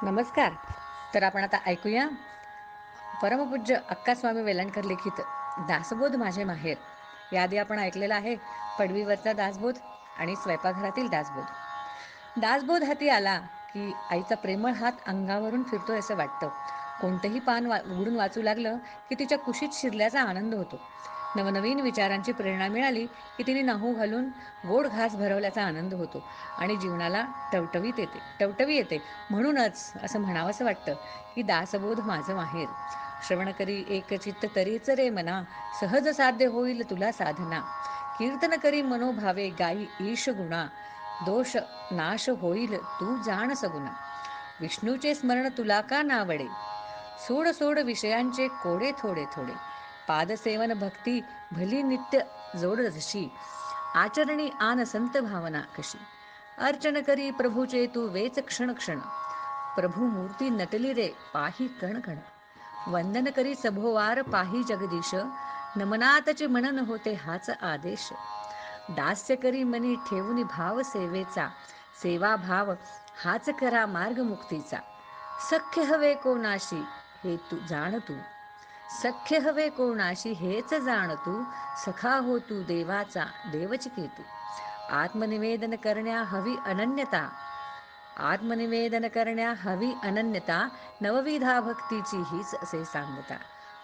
नमस्कार. तर आपण आता ऐकूया परमपूज्य अक्कास्वामी वेलणकर लिखित दासबोध माझे माहेर. याआधी आपण ऐकलेला आहे पडवीवरचा दासबोध आणि स्वयंपाकघरातील दासबोध. दासबोध हाती आला की आईचा प्रेमळ हात अंगावरून फिरतोय असं वाटतं. कोणतंही पान उघडून वाचू लागलं की तिच्या कुशीत शिरल्याचा आनंद होतो. नवनवीन विचारांची प्रेरणा मिळाली की तिने नाहू घालून गोड घास भरवल्याचा आनंद होतो आणि जीवनाला टवटवी येते. म्हणूनच असं म्हणावंसं वाटतं की दासबोध माझं माहेर. श्रवण करी एकचित्त तरीच रे मना, सहज साध्य होईल तुला साधना. कीर्तन करी मनोभावे गाई ईश गुणा, दोष नाश होईल तू जाण सगुना. विष्णूचे स्मरण तुला का नावडे, सोड सोड विषयांचे कोडे थोडे थोडे. पादसेवन भक्ती भली नित्य जोड जशी, आचरणी आन संत भावना कशी. अर्चन करी प्रभूचे तू वेच क्षण क्षण, प्रभू मूर्ती नटली रे पाही कण कण. वंदन करी सभोवार पाही जगदीश, नमनातचे मनन होते हाच आदेश. दास्य करी मनी ठेवून भाव सेवेचा, सेवा भाव हाच करा मार्ग मुक्तीचा. सख्य हवे कोणाशी हे तू जाण तू, सख्य हवे कोणाशी हेच जाण तू. सखा हो तू देवाचा देवचिके तू. आत्मनिवेदन करण्या हवी अनन्यता, आत्मनिवेदन करण्या हवी अनन्यता. नवविधा भक्तीची हीच असे सांगता.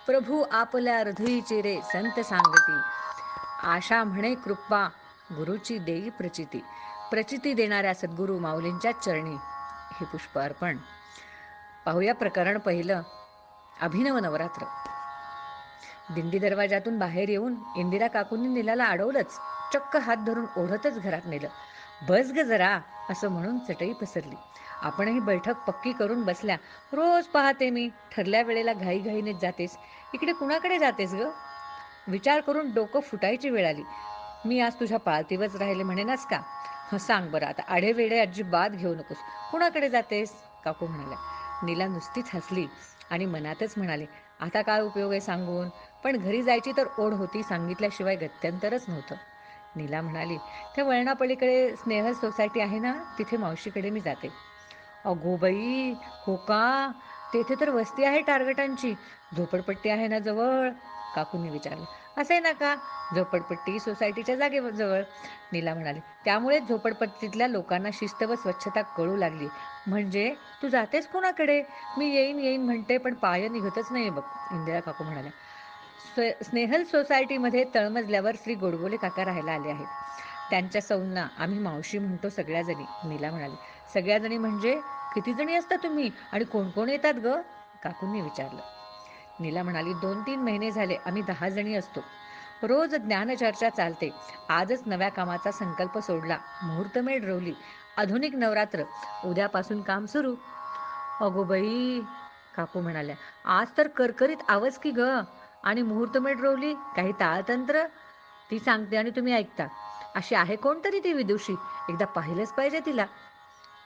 प्रभू आपल्या हृदयीची रे संत सांगती, आशा म्हणे कृपा गुरुची देई प्रचिती. प्रचिती देणाऱ्या सद्गुरू माऊलींच्या चरणी हे पुष्प अर्पण. पाहूया प्रकरण पहिलं. अभिनव नवरात्र. दिंडी दरवाजातून बाहेर येऊन इंदिरा काकूंनी नीलाला अडवलंच. चक्क हात धरून ओढतच घरात नेलं. बस ग जरा असं म्हणून चटई पसरली. आपणही बैठक पक्की करून बसल्या. रोज पाहते मी, ठरल्या वेळेला घाईघाईनेच जातेस. इकडे कुणाकडे जातेस ग? विचार करून डोकं फुटायची वेळ आली. मी आज तुझ्या पाळतीवच राहिले म्हणेनास का? सांग बरं आता, आढेवेडे अजिबात घेऊ नकोस. कुणाकडे जातेस? काकू म्हणाल्या. नीला नुसतीच हसली आणि मनातच म्हणाले, आता काय उपयोग आहे सांगून. पण घरी जायची तर ओढ होती, सांगितल्याशिवाय गत्यंतरच नव्हतं. नीला म्हणाली, त्या वळणापलीकडे स्नेहल सोसायटी आहे ना, तिथे मावशीकडे मी जाते. अगो बाई, हो का? तेथे तर वस्ती आहे टार्गटांची. झोपडपट्टी आहे ना जवळ? काकूंनी विचारलं. असे नका, झोपडपट्टी सोसायटीच्या जागेजवळ. नीला म्हणाली, त्यामुळेच झोपडपट्टीतल्या लोकांना शिस्त व स्वच्छता कळू लागली. म्हणजे तू जातेस कोणाकडे? मी येईन येईन म्हणते, पण पाय निघतच नाही बघ, इंदिरा काकू म्हणाल्या. स्नेहल सोसायटीमध्ये तळमजल्यावर श्री गोडबोले काका राहायला आले आहेत. त्यांच्या सौंना आम्ही मावशी म्हणतो सगळ्याजणी, नीला म्हणाली. सगळ्याजणी म्हणजे किती जणी असता तुम्ही आणि कोण कोण येतात ग? काकूंनी विचारलं. नीला म्हणाली, 2-3 महिने झाले आम्ही 10 जणी असतो. रोज ज्ञानचर्चा चालते. आजच नव्या कामाचा संकल्प सोडला, मुहूर्तमेढ रोवली. आधुनिक नवरात्र, उद्यापासून काम सुरू. अगो बाई, काकू म्हणाल्या, आज तर करकरीत आवाज की ग. आणि मुहूर्तमेढ रोवली, काही ताळतंत्र? ती सांगते आणि तुम्ही ऐकता. अशी आहे कोणतरी ती विदुषी, एकदा पाहिलंच पाहिजे तिला.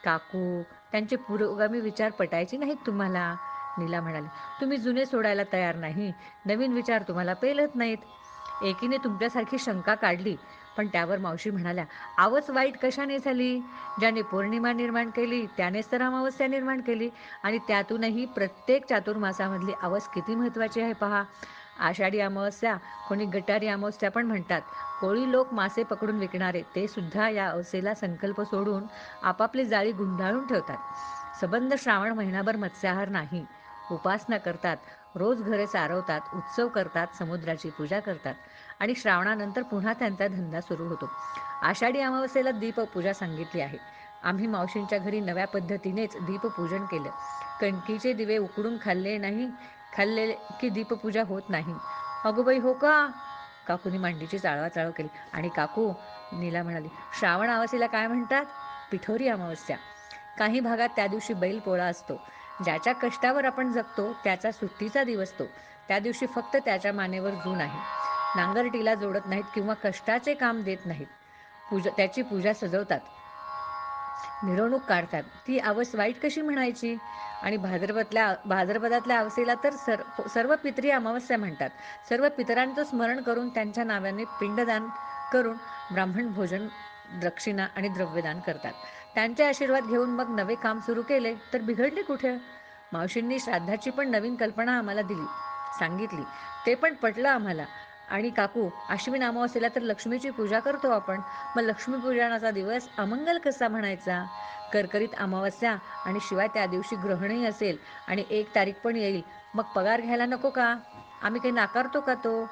काकू, त्यांचे पुरोगामी विचार पटायचे नाहीत तुम्हाला, नीला म्हणाली. तुम्ही जुने सोडायला तयार नाही, नवीन विचार तुम्हाला पेलत नाहीत. एकीने तुमच्यासारखी शंका काढली, पण त्यावर मावशी म्हणाल्या, आवच वाईट कशाने झाली? ज्याने पौर्णिमा निर्माण केली त्यानेच तर अमावस्या निर्माण केली. आणि त्यातूनही प्रत्येक चातुर्मासामधली आवस किती महत्त्वाची आहे पहा. आषाढी अमावस्या, कोणी गटारी अमावस्या पण म्हणतात. कोळी लोक मासे पकडून विकणारे ते सुद्धा या अवसेला संकल्प सोडून आपापली जाळी गुंडाळून ठेवतात. सबंध श्रावण महिनाभर मत्स्याहार नाही, उपासना करतात, रोज घरे सारवतात, उत्सव करतात, समुद्राची पूजा करतात आणि श्रावणानंतर पुन्हा त्यांचा धंदा सुरू होतो. आषाढी अमावस्येला दीपपूजा सांगितली आहे. आम्ही मावशींच्या घरी नव्या पद्धतीनेच दीपपूजन केलं. कणकीचे दिवे उकडून खाल्ले की दीपपूजा होत नाही. अगोबाई, हो का? काकूनी मांडीची चाळवाचाळव केली. आणि काकू, नीला म्हणाली, श्रावण अमावस्येला काय म्हणतात? पिठोरी अमावस्या. काही भागात त्या दिवशी बैल पोळा असतो. ज्याच्या कष्टावर आपण जगतो त्याचा सुट्टीचा दिवस तो. त्या दिवशी फक्त त्याच्या मानेवर जून आहे. नांगरटीला जोडत नाहीत किंवा कष्टाचे काम देत नाहीत. त्याची पूजा सजवतात, मिरवणूक काढतात. ती आवस वाईट कशी म्हणायची? आणि भाद्रपदातल्या अवसेला तर सर्व पितरी अमावस्या म्हणतात. सर्व पितरांचं स्मरण करून त्यांच्या नावाने पिंडदान करून ब्राह्मण भोजन, दक्षिणा आणि द्रव्यदान करतात. त्यांचे आशीर्वाद घेऊन मग नवे काम सुरू केले तर बिघडले कुठे. मावशींनी श्राद्धाची पण नवीन कल्पना आम्हाला दिली, सांगितली. ते पण पटलं आम्हाला. आणि काकू, अश्विन अमावस्येला तर लक्ष्मीची पूजा करतो आपण. मग लक्ष्मीपूजनाचा दिवस अमंगल कसा म्हणायचा? करकरीत अमावस्या आणि शिवाय त्या दिवशी ग्रहणही असेल आणि 1 तारीख पण येईल. मग पगार घ्यायला नको का? आम्ही काही नाकारतो का तो?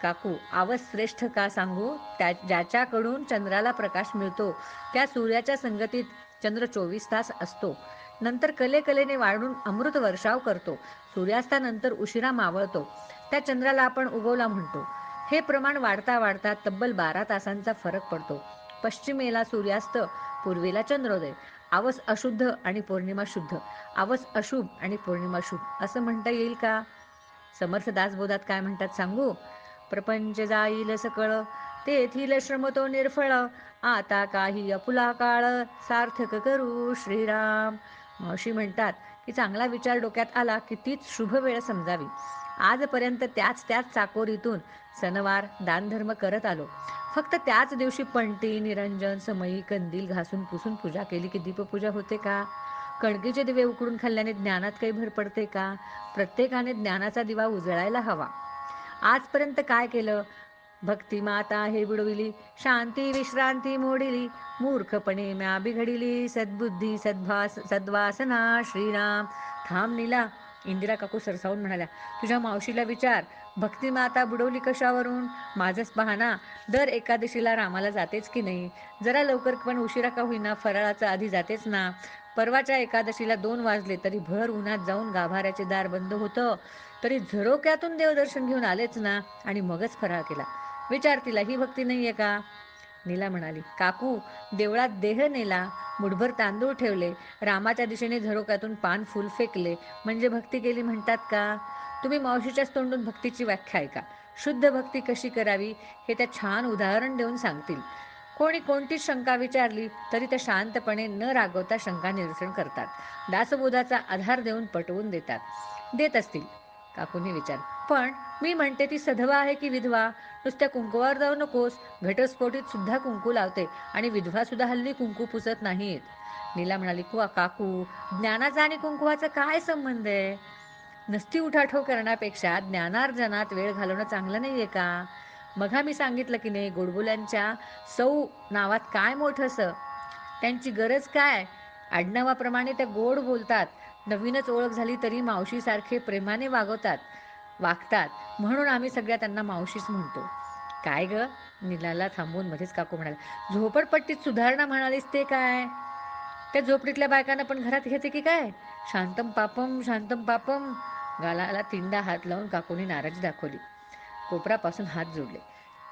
काकू, आवस श्रेष्ठ का सांगू? ज्याच्याकडून चंद्राला प्रकाश मिळतो त्या सूर्याच्या संगतीत चंद्र 24 तास असतो. नंतर कलेकलेने वाढून अमृत वर्षाव करतो. सूर्यास्तानंतर उशिरा मावळतो. त्या चंद्राला आपण उगवला म्हणतो. हे प्रमाण वाढता वाढता तब्बल 12 तासांचा फरक पडतो. पश्चिमेला सूर्यास्त, पूर्वेला चंद्रोदय. आवस अशुद्ध आणि पौर्णिमा शुद्ध, आवस अशुभ आणि पौर्णिमा शुभ असं म्हणता येईल का? समर्थ दासबोधात काय म्हणतात सांगू? प्रपंच जाईल सकळ, तेथील श्रम तो निर्फळ, आता काही अपुला काळ, सार्थक करू श्रीराम. मावशी म्हणतात की चांगला विचार डोक्यात आला की तीच शुभ वेळ समजावी. आजपर्यंत त्याच चाकोरीतून सणवार दानधर्म करत आलो. फक्त त्याच दिवशी पणती, निरंजन, समयी, कंदील घासून पुसून पूजा केली की दीपपूजा होते का? कणकीचे दिवे उकडून खाल्ल्याने ज्ञानात काही भर पडते का? प्रत्येकाने ज्ञानाचा दिवा उजळायला हवा. आजपर्यंत काय केलं? भक्ती माता हे बुडविली, शांती विश्रांती मोडिली, मूर्खपणे म्या बिघडिली, सद्बुद्धी सद्वासना श्रीराम. थांब नीला, इंदिरा काकू सरसावून म्हणाल्या. तुझ्या मावशीला विचार, भक्ती माता बुडवली कशावरून? माझंच पाहना, दर एकादशीला रामाला जातेच की नाही? जरा लवकर पण उशिरा का होईना फराळाचा आधी जातेच ना. परवाच्या एकादशीला 2 वाजले तरी भर उन्हात जाऊन गाभाऱ्याचे दार बंद होतं तरी झरोक्यातून देवदर्शन घेऊन आलेच ना, आणि मगच फराळ केला. विचार, तिला ही भक्ती नाहीये का? नीला म्हणाली, काकू, देवळात देह नेला, मुठभर तांदूळ ठेवले, रामाच्या दिशेने झरोक्यातून पान फुल फेकले म्हणजे भक्ती केली म्हणतात का? तुम्ही मावशीच्याच तोंडून भक्तीची व्याख्या ऐका. शुद्ध भक्ती कशी करावी हे त्या छान उदाहरण देऊन सांगतील. कोणी कोणतीच शंका विचारली तरी त्या शांतपणे न रागवता शंका निरसन करतात. दासबोधाचा आधार देऊन पटवून देत असतील. काकूंनी विचार, पण मी म्हणते ती सधवा आहे की विधवा? नुसत्या कुंकुवावर जाऊ नकोस, घटस्फोटीत सुद्धा कुंकू लावते आणि विधवा सुद्धा हल्ली कुंकू पुसत नाहीत. नीला म्हणाली, काकू, ज्ञानाचा आणि कुंकुवाचा काय संबंध आहे? नसती उठाठव करण्यापेक्षा ज्ञानार्जनात वेळ घालवणं चांगलं नाहीये का? मग मी सांगितलं की नाही, गोडबोल्यांच्या सौ नावात काय मोठंसं? त्यांची गरज काय? आडनावाप्रमाणे त्या गोड बोलतात. नवीनच ओळख झाली तरी मावशीसारखे प्रेमाने वागतात. म्हणून आम्ही सगळ्या त्यांना मावशीच म्हणतो. काय ग? नीलाला थांबवून मध्येच काकू म्हणाल्या, झोपडपट्टीत सुधारणा म्हणालीस ते काय? त्या झोपडीतल्या बायकांना पण घरात घेते की काय? शांतम पापम शांतम पापम. गालाला तिंडा हात लावून काकूने नाराजी दाखवली. कोपरापासून हात जोडले.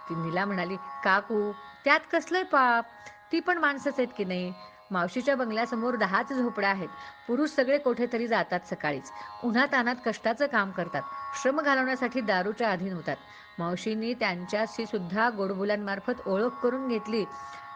ती नीला म्हणाली, काकू, त्यात कसलंय पाप? ती पण माणसंच आहेत की नाही? मावशीच्या बंगल्यासमोर 10च झोपड्या आहेत. पुरुष सगळे कुठेतरी जातात सकाळीच, उन्हातानात कष्टाचं काम करतात, श्रम घालवण्यासाठी दारूच्या अधीन होतात. मावशींनी त्यांच्याशी सुद्धा गोडबोलांमार्फत ओळख करून घेतली,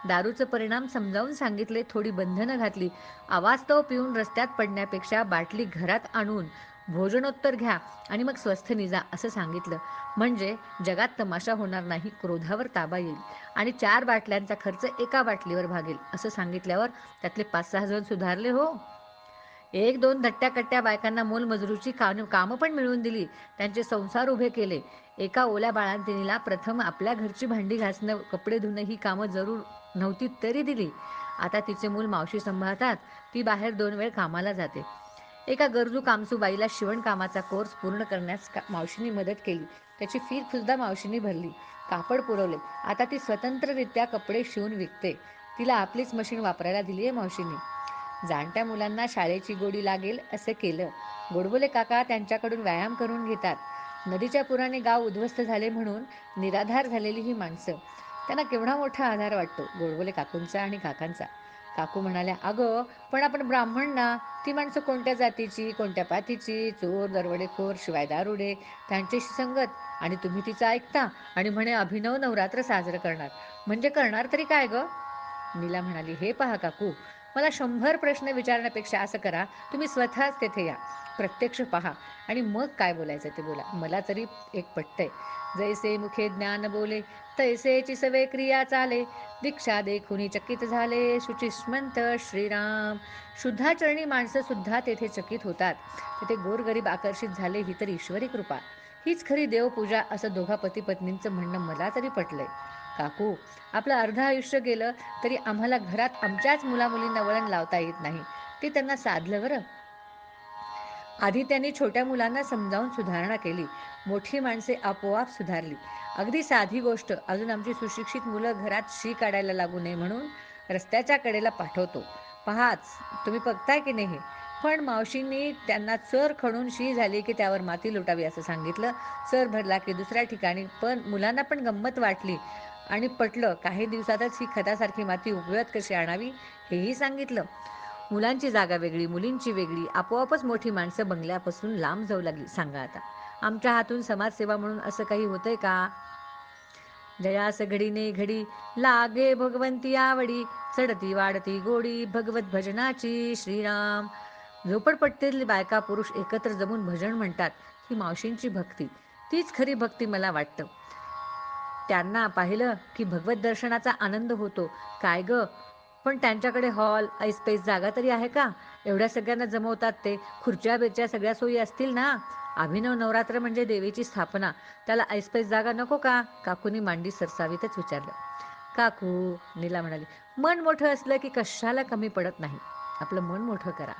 दारूचं परिणाम समजावून सांगितले, थोडी बंधनं घातली. अवास्तव पिऊन रस्त्यात पडण्यापेक्षा बाटली घरात आणून भोजनोत्तर घ्या आणि मग स्वस्थ निजा असं सांगितलं. म्हणजे जगात तमाशा होणार नाही, क्रोधावर ताबा येईल आणि 4 बाटल्यांचा खर्च 1 बाटलीवर भागेल असं सांगितल्यावर त्यातले 5-6 जण सुधारले हो. 1-2 धट्ट्या-कट्ट्या बायकांना मोलमजुरीची कामं पण मिळवून दिली, त्यांचे संसार उभे केले. एका ओल्या बाळंतिणीला प्रथम आपल्या घरची भांडी घासणं, कपडे धुणं ही कामं जरूर नव्हती तरी दिली. आता तिचे मूल मावशी सांभाळतात, ती बाहेर 2 वेळ कामाला जाते. एका गरजू कामसूबाईला शिवणकामाचा कोर्स पूर्ण करण्यास मावशींनी मदत केली. त्याची फी सुद्धा मावशींनी भरली. कापड पुरवले. आता ती स्वतंत्ररित्या कपडे शिवून विकते. तिला आपलीच मशीन वापरायला दिली आहे मावशींनी. जाणत्या मुलांना शाळेची गोडी लागेल असं केलं. गोडबोले काका त्यांच्याकडून व्यायाम करून घेतात. नदीच्या पुराने गाव उद्ध्वस्त झाले म्हणून निराधार झालेली ही माणसं, त्यांना केवढा मोठा आधार वाटतो गोडबोले काकूंचा आणि काकांचा. काकू म्हणाल्या, अगं, पण आपण ब्राह्मण ना. ती माणसं कोणत्या जातीची, कोणत्या पाथीची? चोर, दरोडेखोर, शिवाय दारुडे, त्यांच्याशी संगत. आणि तुम्ही तिचं ऐकता आणि म्हणे अभिनव नवरात्र साजरं करणार. म्हणजे करणार तरी काय ग? नीला म्हणाली, हे पहा काकू, मला 100 प्रश्न विचारण्यापेक्षा असं करा, तुम्ही स्वतःच तेथे या, प्रत्यक्ष पहा आणि मग काय बोलायचं ते बोला. मला तरी एक पटतंय, जैसे मुखे ज्ञान बोले तैसेची सवे क्रिया चाले, दीक्षा देखुनी चकित झाले शुचिष्मंत श्रीराम. शुद्धाचरणी माणसं सुद्धा तेथे चकित होतात. तेथे गोरगरीब आकर्षित झाले, ही तर ईश्वरी कृपा, हीच खरी देवपूजा, असं दोघा पती पत्नींचं म्हणणं मला तरी पटलंय. काकू, आपलं अर्ध आयुष्य गेलं तरी आम्हाला घरात आमच्याच मुलामुलींना वळण लावता येत नाही. ते त्यांना साधलं बरं. आधी त्यांनी छोट्या मुलांना समजावून सुधारणा केली, मोठी माणसे आपोआप सुधारली. अगदी साधी गोष्ट, अजून आमची सुशिक्षित मुलं घरात शी काढायला लागू नये म्हणून रस्त्याच्या कडेला पाठवतो. पहाच, तुम्ही बघताय की नाही. पण मावशींनी त्यांना चर खणून शी झाली की त्यावर माती लुटावी असं सांगितलं. चर भरला की दुसऱ्या ठिकाणी. पण मुलांना पण गंमत वाटली आणि पटलं. काही दिवसातच ही खतासारखी माती उपयोगात कशी आणावी हेही सांगितलं. मुलांची जागा वेगळी, मुलींची वेगळी. आपोआपच मोठी माणसं बंगल्यापासून लांब जाऊ लागली. सांगा आता, आमच्या हातून समाजसेवा म्हणून असं काही होतंय का? जयास घडीने घडी लागे भगवंती आवडी, चढती वाढती गोडी भगवत भजनाची श्रीराम. झोपडपट्टीतली बायका पुरुष एकत्र जमून भजन म्हणतात, ही मावशींची भक्ती. तीच खरी भक्ती मला वाटतं. त्यांना पाहिलं की भगवत दर्शनाचा आनंद होतो. काय ग, पण त्यांच्याकडे हॉल, ऐसपैस जागा तरी आहे का? एवढ्या सगळ्यांना जमवतात ते. खुर्च्या बेरच्या सगळ्या सोयी असतील ना? अभिनव नवरात्र म्हणजे देवीची स्थापना, त्याला ऐसपैस जागा नको का? काकूनी मांडी सरसावीतच विचारलं. काकू, नीला म्हणाली, मन मोठं असलं की कशाला कमी पडत नाही. आपलं मन मोठं करा.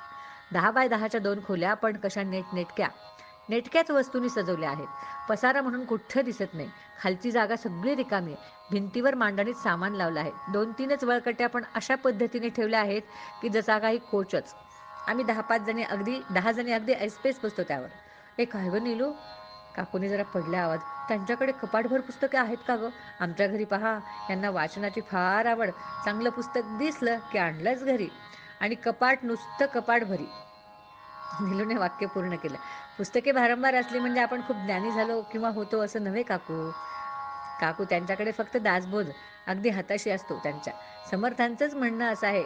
10 बाय 10च्या 2 खोल्या, पण कशा नेटक्याच वस्तूंनी सजवल्या आहेत. पसारा म्हणून कुठं दिसत नाही. खालची जागा सगळी रिकामी आहे. भिंतीवर मांडणीत सामान लावलं आहे. 2-3च वळकट्या पण अशा पद्धतीने ठेवल्या आहेत की जसा काही कोचच. आम्ही 10 जणी अगदी ऐसपेस बसतो त्यावर. काय गं नीलू? काकूने जरा पडल्या आवाज. त्यांच्याकडे कपाटभर पुस्तके आहेत का गं? आमच्या घरी पहा, यांना वाचनाची फार आवड. चांगलं पुस्तक दिसलं की आणलंच घरी, आणि कपाट नुसतं कपाट भरी. नीलूने वाक्य पूर्ण केलं. पुस्तके वारंवार असली म्हणजे आपण खूप ज्ञानी झालो किंवा होतो असं नव्हे काकू. काकू, त्यांच्याकडे फक्त दासबोध अगदी हाताशी असतो त्यांच्या. समर्थांचंच म्हणणं असं आहे,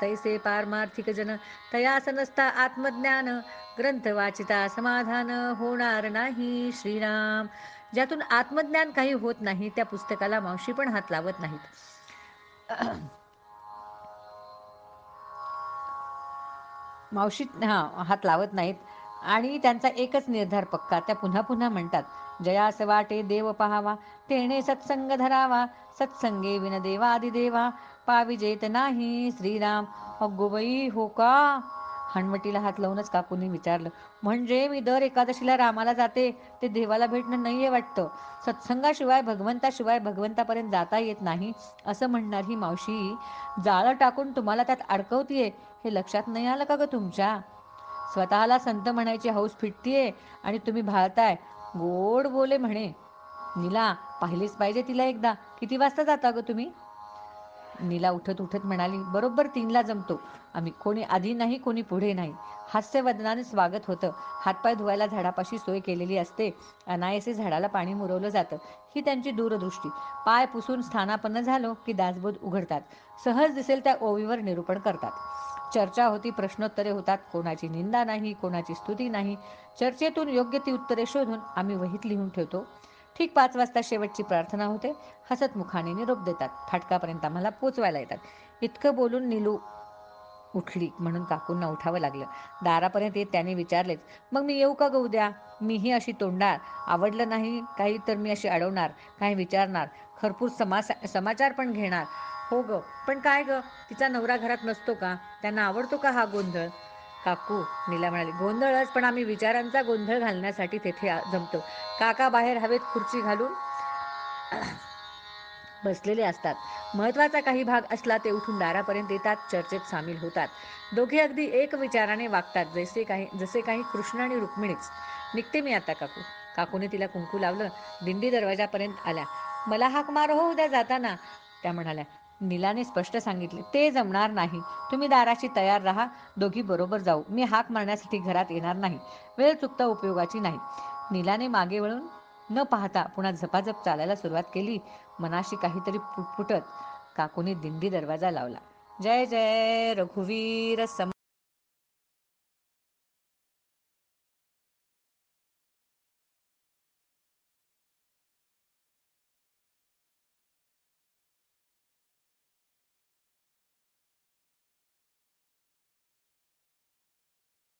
तैसे पारमार्थिक जन तयास नसता आत्मज्ञान, ग्रंथ वाचिता समाधान होणार नाही श्रीराम. ज्यातून आत्मज्ञान काही होत नाही त्या पुस्तकाला मावशी पण हात लावत नाहीत. मावशी हात लावत नाहीत. आणि त्यांचा एकच निर्धार पक्का. त्या पुन्हा पुन्हा म्हणतात, जयास वाटे देव पहावा, तेणे सत्संग धरावा, सत्संगे विन देवादिदेवा, पाविजेत नाही श्रीराम. अगोबाई, हो का? हणवटीला हात लावूनच काकूंनी विचारलं. म्हणजे मी दर एकादशीला रामाला जाते, ते देवाला भेटणं नाहीये वाटतं. सत्संगाशिवाय भगवंताशिवाय भगवंतापर्यंत जाता येत नाही असं म्हणणारी मावशी जाळं टाकून तुम्हाला त्यात अडकवतीये, हे लक्षात नाही आलं का ग तुमच्या? स्वतःला संत म्हणायची हौस फिटतीये आणि तुम्ही भाळताय. गोड बोले म्हणे. नीला, पाहिलेच पाहिजे तिला एकदा. किती वाजता जाता ग तुम्ही? नीला उठत उठत म्हणाली, बरोबर 3ला जमतो आम्ही. कोणी आधी नाही, कोणी पुढे नाही. हास्यवदनाने स्वागत होतं. हातपाय धुवायला झाडापाशी सोय केलेली असते. अनायसे झाडाला पाणी मुरवलं जातं, ही त्यांची दूरदृष्टी. पाय पुसून स्थानापन्न झालो की दासबोध उघडतात. सहज दिसेल त्या ओवीवर निरूपण करतात. चर्चा होती, प्रश्नोत्तरे होतात. कोणाची निंदा नाही, कोणाची स्तुती नाही. चर्चेतून योग्य ती उत्तरे शोधून आम्ही वहीत लिहून ठेवतो. ठीक 5 वाजता शेवटची प्रार्थना होते. हसत मुखाने निरोप देतात. फाटकापर्यंत आम्हाला पोचवायला येतात. इतकं बोलून नीलू उठली म्हणून काकूंना उठावं लागलं. दारापर्यंत येत त्याने विचारलेच, मग मी येऊ का ग उद्या? मीही अशी तोंडणार. आवडलं नाही काही तर मी अशी अडवणार, काही विचारणार, खरपूर समाचार पण घेणार. हो ग, पण काय ग, तिचा नवरा घरात नसतो का? त्यांना आवडतो का हा गोंधळ? काकू, नीला म्हणाली, गोंधळच, पण आम्ही विचारांचा गोंधळ घालण्यासाठी तेथे जमतो. काका बाहेर हवेत खुर्ची घालून बसलेले असतात. महत्वाचा काही भाग असला ते उठून दारापर्यंत येतात, चर्चेत सामील होतात. दोघे अगदी एक विचाराने वागतात, जसे काही कृष्ण आणि रुक्मिणीच. निघते मी आता काकू. काकूने तिला कुंकू लावलं. दिंडी दरवाजापर्यंत आल्या. मला हाक मार हो उद्या जाताना, त्या म्हणाल्या. नीलाने स्पष्ट सांगितले, ते जमणार नाही. तुम्ही दाराशी तयार राहा, दोघी बरोबर जाऊ. मी हाक मारण्यासाठी घरात येणार नाही. वेळ चुकता उपयोगाची नाही. नीलाने मागे वळून न पाहता पुन्हा झपाझप चालायला सुरुवात केली, मनाशी काहीतरी पुटपुटत. काकूने दिंडी दरवाजा लावला. जय जय रघुवीर सम